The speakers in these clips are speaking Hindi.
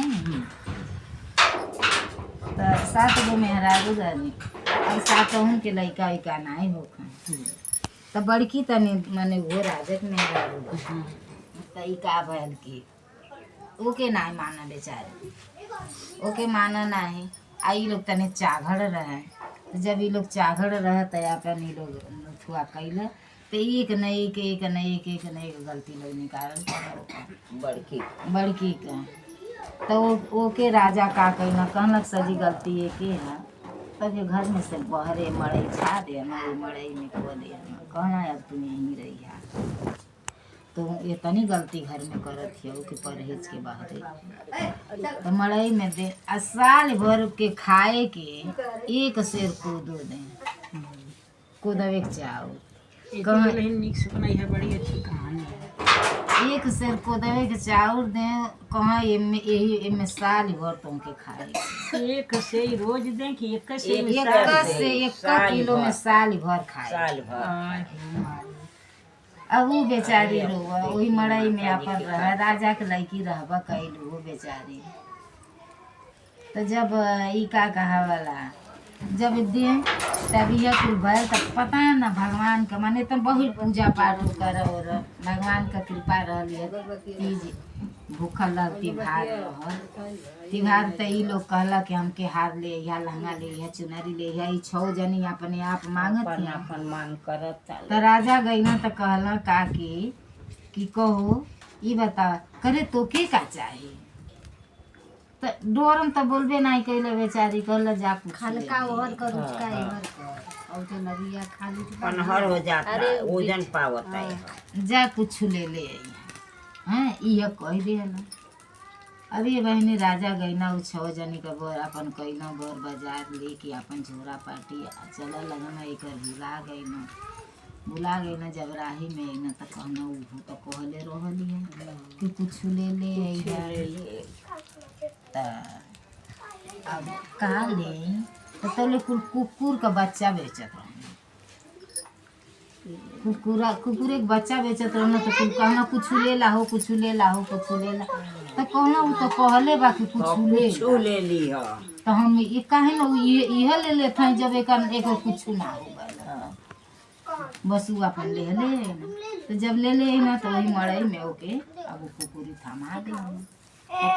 में तो 7 गो मेहरारू रहनी और 7 के लइका उइका नहीं होखन तो बड़की तनी मने वो राजक मेहरारू तो ई का भैल की ओके नहीं माना बेचारे ओके माना नहीं आई लोग तनी चाघड़ रहे तो जब ये लोग चाघड़ रहे तो अपन ये लोग थुआ कैले तो एक न एक गलती लोग निकाल बड़की के तो ओके राजा का कहना कहलक सजी गलती एके है तब ये घर में से बहरे मड़ई छा दे ना वो मड़ई में खो दे कहना अब तुम यहीं रही है तो ये तनी गलती घर में करत है कि परहेज के बाहर तो मड़ई में दे साल भर के खाए के एक सेर कूदो दे कूदवे के चाउर बड़ी अच्छी कहानी है। एक सेर कूदवे के चाउर दे कहाँ एमे साल भर तुमके खाए एक से ही रोज दें कि एक से एक किलो में साल भर खाए अब वो बेचारी रोवा वही मड़ई में अपन रह राजा के लड़की रहबा कैलू वो बेचारी तो जब ई का कहा वाला जब दे तब यह कुल भैल तब पता है ना भगवान का माने तो बहुत पूजा पाठ कर और भगवान का कृपा रही तीज भूखल रह तिहार तिहार तो ई लोग कहला कि हमके हार ले या लहंगा ले या चुनरी ले या 6 जनी अपने आप मांगत अपन मांग करत तो राजा गई ना तो कहला का कि कहो ई बता करे तो के का चाहिए तो डोरम तो बोलबे नहीं कैले बेचारी कहला जा हल्का और करो उसका एवर और तो नरिया खाली पनहर हो जाता है वजन पावता है जा कुछ ले ले हैं ये कह दिया अभी बहनी राजा गई ना 6 जनी का बर अपन कैला बर बाजार लेके अपन झोरा पाटी चला लगना एक बुला गई ना जब राही में ना तो कहना वो तो कहले रहली है कि कुछ ले ले अब कहा ले तो तले कुकुर का बच्चा बेचत कुकुर एक बच्चा बेचत रहना तो कहना कुछ ले ला तो कहना वो तो कहले बा कि कुछ ले ली तो हम ये काहे ना यह ले लेते हैं जब एक कुछ ना हो बस वो अपन ले तो जब ले ना तो वही मड़ई में ओके अब वो कुकुरी थमा दे तो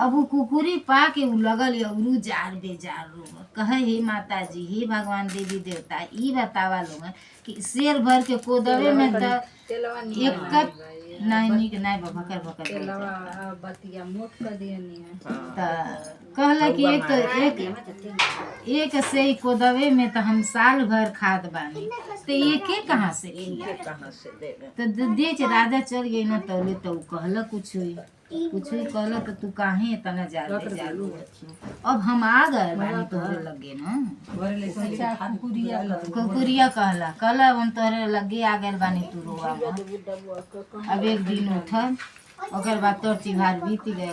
अब वो कुकुरी पा के उ लगल अउरू जार बेजार रोग कहे हे माता जी हे भगवान देवी देवता ई बतावा लोग कि शेर भर के कोदवे में एक नहीं निक नहीं भकर बतिया मोट कर देनी है कहला कि एक से ही कोदवे में तो हम साल भर खाद बानी तो एक कहाँ से तो देख राजा चल गई ना तौले तो कहला कुछ हुई कहला तो तू काहे इतना जालू अब हम आ गए बानी तोहरे लगे ना कुकुरिया कहला हम तोहरे लगे आ गए बानी तू रोआ अब एक दिन उठल ओकर बाद तोर तिहार बीत गए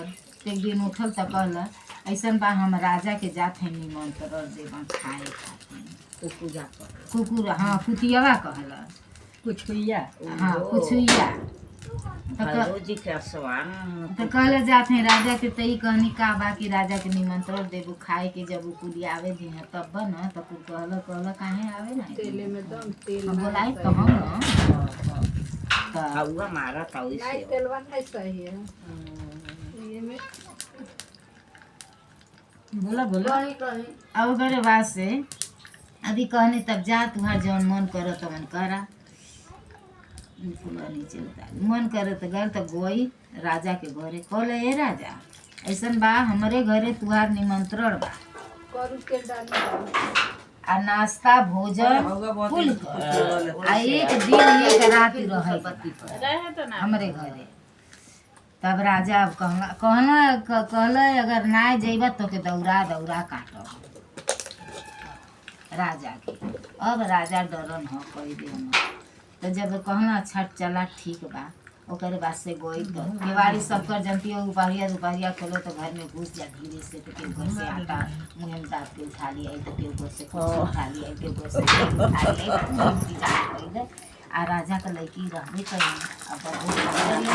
एक दिन उठल तो कहला ऐसा बा हम राजा के जात है निमंत्रण देवा खाए खाते कुकुर हाँ कुतियावा कहला कुछ हुआ हाँ कुछ हुआ तो कहले जाते हैं राजा के तई कहनी का बा कि राजा के निमंत्रण देबू खाए के जब कुली आवे दी है तब न तो कुल कहला काहे आवे ना तेले में दम तेल बोलाई तो हम न तो हुआ मारा था नहीं तेलवा नहीं सही है ये में बोला अब ओकरे बाद से अभी कहनी तब जा तुम्हार जौन मन करो तो मन करा नीचे उतार मन करे तो गए तो गोई राजा के घरे कहले ए राजा ऐसा बा हमारे घरे तुहार निमंत्रण बा करू के डाल आ नाश्ता भोजन कुल आ एक दिन एक रात रहे हमारे घरे तब राजा अब कहला अगर ना जेबा तो के दौरा काटब राजा के अब राजा डरन हो कह दे तो जब कहना छठ चला ठीक बा ओकरे बाद से गोई तो केवाड़ी सब कर जनती हो दोपहरिया खोलो तो घर में घुस जा धीरे से तो केहू घर से आटा मुँह में दाब के उठा लिया तो केहू घर से कुछ उठा लिया केहू घर से उठा लिया आ राजा का लड़की रहबे करी अब बहुत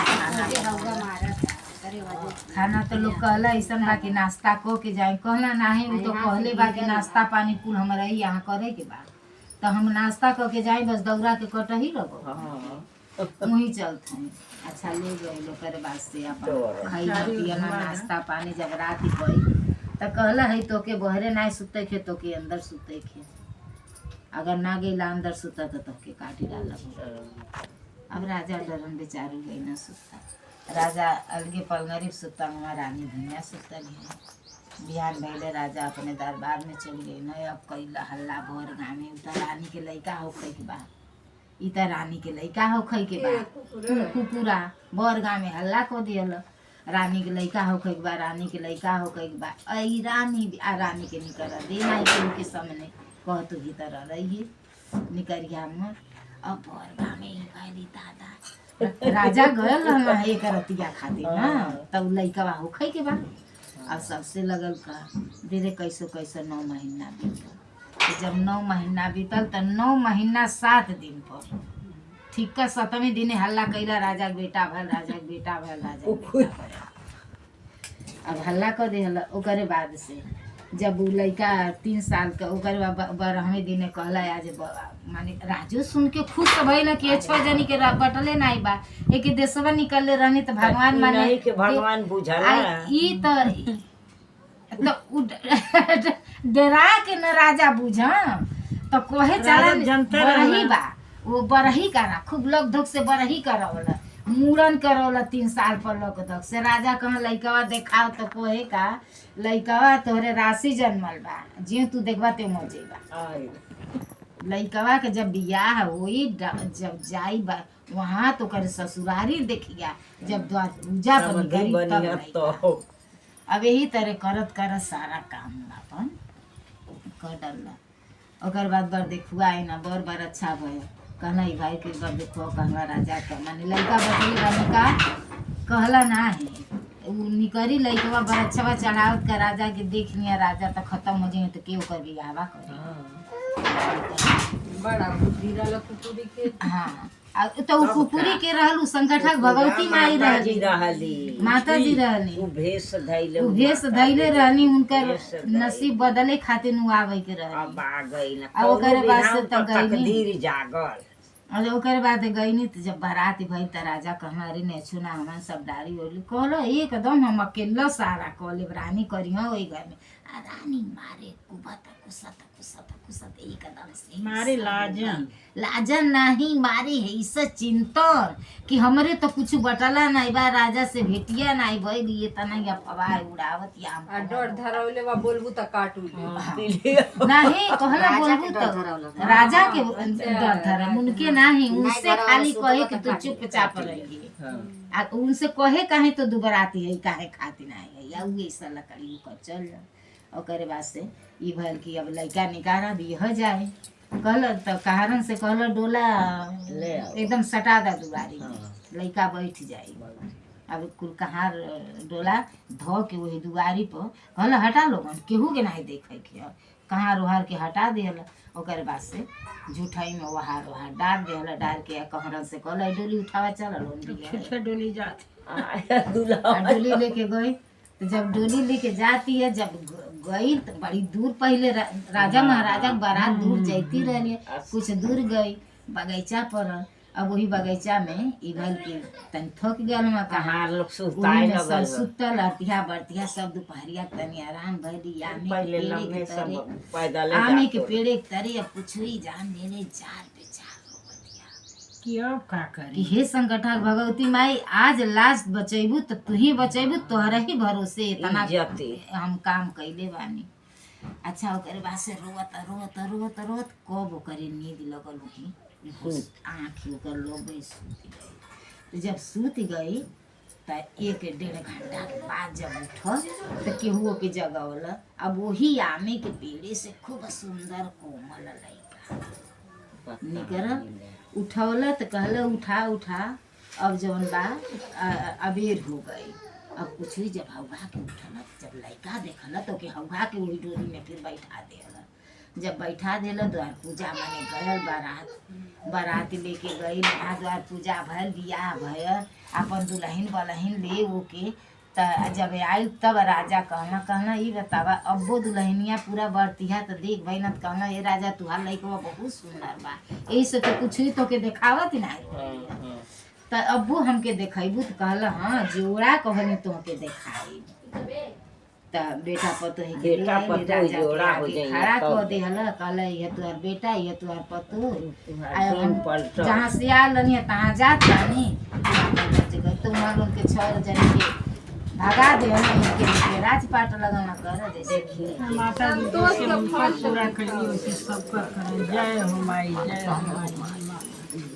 खाना अरे वाह खाना तो लोग कहला ऐसा बा कि नाश्ता को के जाए, कहला नहीं वो तो कहले बा कि नाश्ता पानी कुल हमारा ही यहाँ करे के बा, तो हम नाश्ता क के जाए बस दौड़ा के कट ही रहो हाँ वहीं चलते हैं। अच्छा ले गए लोग करे बाद से अपन खाई पियना नाश्ता पानी जब रात ही गई तो कहला है तो के बहरे ना सुते खे तो के अंदर सुते खे, अगर ना गईला अंदर सुता तो के काटी डाल। अब राजा डरन बेचारू गई ना सुता, राजा अलगे पलनरी सुता, हमारा रानी भैया सुता भी। बिहान भैले राजा अपने दरबार में चल गई न। अब कैला हल्ला भर गाँव में, उतर रानी के लइका होखे के बा, इतर रानी के लइका होखे के बा, कुकुरा बर गाँव में हल्ला को दियल रानी के लइका होखे के बा, रानी के लइका होखे के बा। आई रानी आ रानी के निकर दे माई के सामने कह तू भीतर रहिए निकरिया में। अब बर गाँव में कहली दादा राजा गयल रहना एक रतिया खातिर ना, तब लइकवा होखे के बा। अब सबसे लगल का धीरे कैसो कैसो 9 महीना बीतल। तो जब 9 महीना बीतल तो 9 महीना 7 दिन पर ठीक का 7वें दिन हल्ला कैला राजा के बेटा भल, राजा के बेटा भल, राजा के बेटा भल। अब हल्ला कर दे हल्ला। ओकरे बाद से जब उ लइका 3 साल का ओकरे 12वें दिन कहला आज माने राजू सुन के खुश तो भइल कि 6 जनी के बटले नहीं बा, एक देशवा निकलले रहनी तो भगवान माने नहीं के भगवान बुझला ई तो डरा के न राजा बुझा तो कोहे चलन जनता बरही बा, वो बरही करा खूब लोग धक से बरही करवला, मूड़न करवला 3 साल पर लोग धक से। राजा कहाँ लइकवा देखाओ तो कोहे का लइकवा तोहरे राशि जन्मल बा, जे तू देखबा ते मर जेबा। लइकवा के जब बियाह होई जब जाई बा वहाँ तो कर ससुरारी देखिया, जब द्वार पूजा पर गई तब लइका। अब यही तरह करत करत सारा काम अपन कर डाला। ओकर बाद बर देखुआ आई ना बर अच्छा भय कहना ई भाई के बर देखो कहला राजा का माने लड़का बदली रानी का कहला ना है उ निकरी लइकवा बर अच्छा बा चढ़ावत का राजा के देख लिया राजा तो खत्म हो जाए तो के ओकर बियाहवा करे बड़ा बुद्धि रहल कुकुरी के। हाँ तो उ कुकुरी के रहल उ संगठक भगवती माई रहली, माता जी रहली, उ भेष धैले उ भेष धैले रहनी, उनकर नसीब बदले खातिर नु आवे के रहली। अब आ गई ना अब ओकरे बाद से तो तो गईनी। तकदीर जागल। अरे ओकरे बाद गईनी तो जब बारात भइल त राजा कहला अरे नेछु ना हमन सब डारी ओली कहलो एकदम हम अकेला सारा कहले रानी करियो ओई घर में आ रानी मारे कुबत कुसत कुसत कुसत एकदम से मारे लाजन लाजन नहीं मारे है इस चिंतन कि हमरे तो कुछ बटला नहीं बा, राजा से भेटिया नहीं भइल ये तना या फवाह उड़ावत या आ डर धरौले बा बोलबू त काटू नहीं कहला बोलबू तो राजा के डर धरा उनके नहीं, उनसे खाली कहे कि तू चुपचाप रहिए आ उनसे कहे काहे तो दुबराती है काहे खाती नहीं है या उ ऐसा लकड़ी कर चल जा। ओकरे बाद से ई भल कि अब लइका निकारा भी हो जाए कहल तो कारण से कहल डोला ले आओ। एकदम सटा दा दुआरी में लइका बैठ जाए। अब कुल कहार डोला धो के वही दुआरी पर कहल हटा लोगन केहू के नहीं देखे के कहाँ रोहार के हटा दियल। ओकर बाद से झूठाई में वहार वहार डाल दियल, डाल के कहरन से कहल डोली उठावा चल डोली जाती दूल्हा डोली लेके गई। तो जब डोली लेके जाती है जब गई तो बड़ी दूर पहले राजा महाराजा के बारात दूर जाती रहली, कुछ दूर गई बगीचा पर। अब वही बगीचा में इधर के तन थक गया हम कहाँ लोग वही में सब सुतल अतिया बरतिया सब दोपहरिया तनी आराम भइली आमे के पेड़े के तरे अब पुछुई जान मेरे जार पे जार क्यों का करी हे संकटक भगवती माई आज लास्ट बचेबू तो तू ही बचेबू तोहरा ही भरोसे इतना हम काम कैले बानी। अच्छा ओकरे बाद से रोवत रोवत रोवत रोवत कब ओकरे नींद लगल होगी आँखी ओकर लोग सूत गई। तो जब सूत गई तो 1-1.5 घंटा के बाद जब उठल तो केहुओ के जगवल। अब वही आमे के पेड़े से खूब सुंदर कोमल लइका निकल उठौल तो कहल उठा उठा अब जवन बा अबेर हो गई। अब कुछ ही जब हवा के उठल जब लइका देखल तो के हवा के वही डोरी में फिर बैठा दियल। जब बैठा दिल द्वार पूजा माने गयल बारात लेके गई नहा द्वार पूजा भयल बियाह भयल अपन दुल्हन बलहिन ले ओके त जब आई तब राजा कहना ई बतावा अब्बो दुल्हनिया पूरा बरतिया तो देख भाई न कहना ये राजा तुहार लइकवा बहुत सुंदर बा यही से तो कुछ ही तो के देखावत नहीं त अब्बू हमके देखाइबू तो कहला हाँ जोड़ा कहनी तुमके देखाई त बेटा पतोही के बेटा ले आइली, पतोही राजा के जोड़ा हो आगे जाइए खड़ा तब। कह देहला कहला ये तुहार बेटा ये तुहार पतोह तुम्हारा दिन पलटल। जहाँ से आल रहनी तहाँ जात रहनी तो वहाँ लोग के 6 जन के भगा दे इनके राजपाट लगाना कर जैसे माता जी जैसे उनका पूरा करिए वैसे सबका करें। जय हो माई, जय हो माई।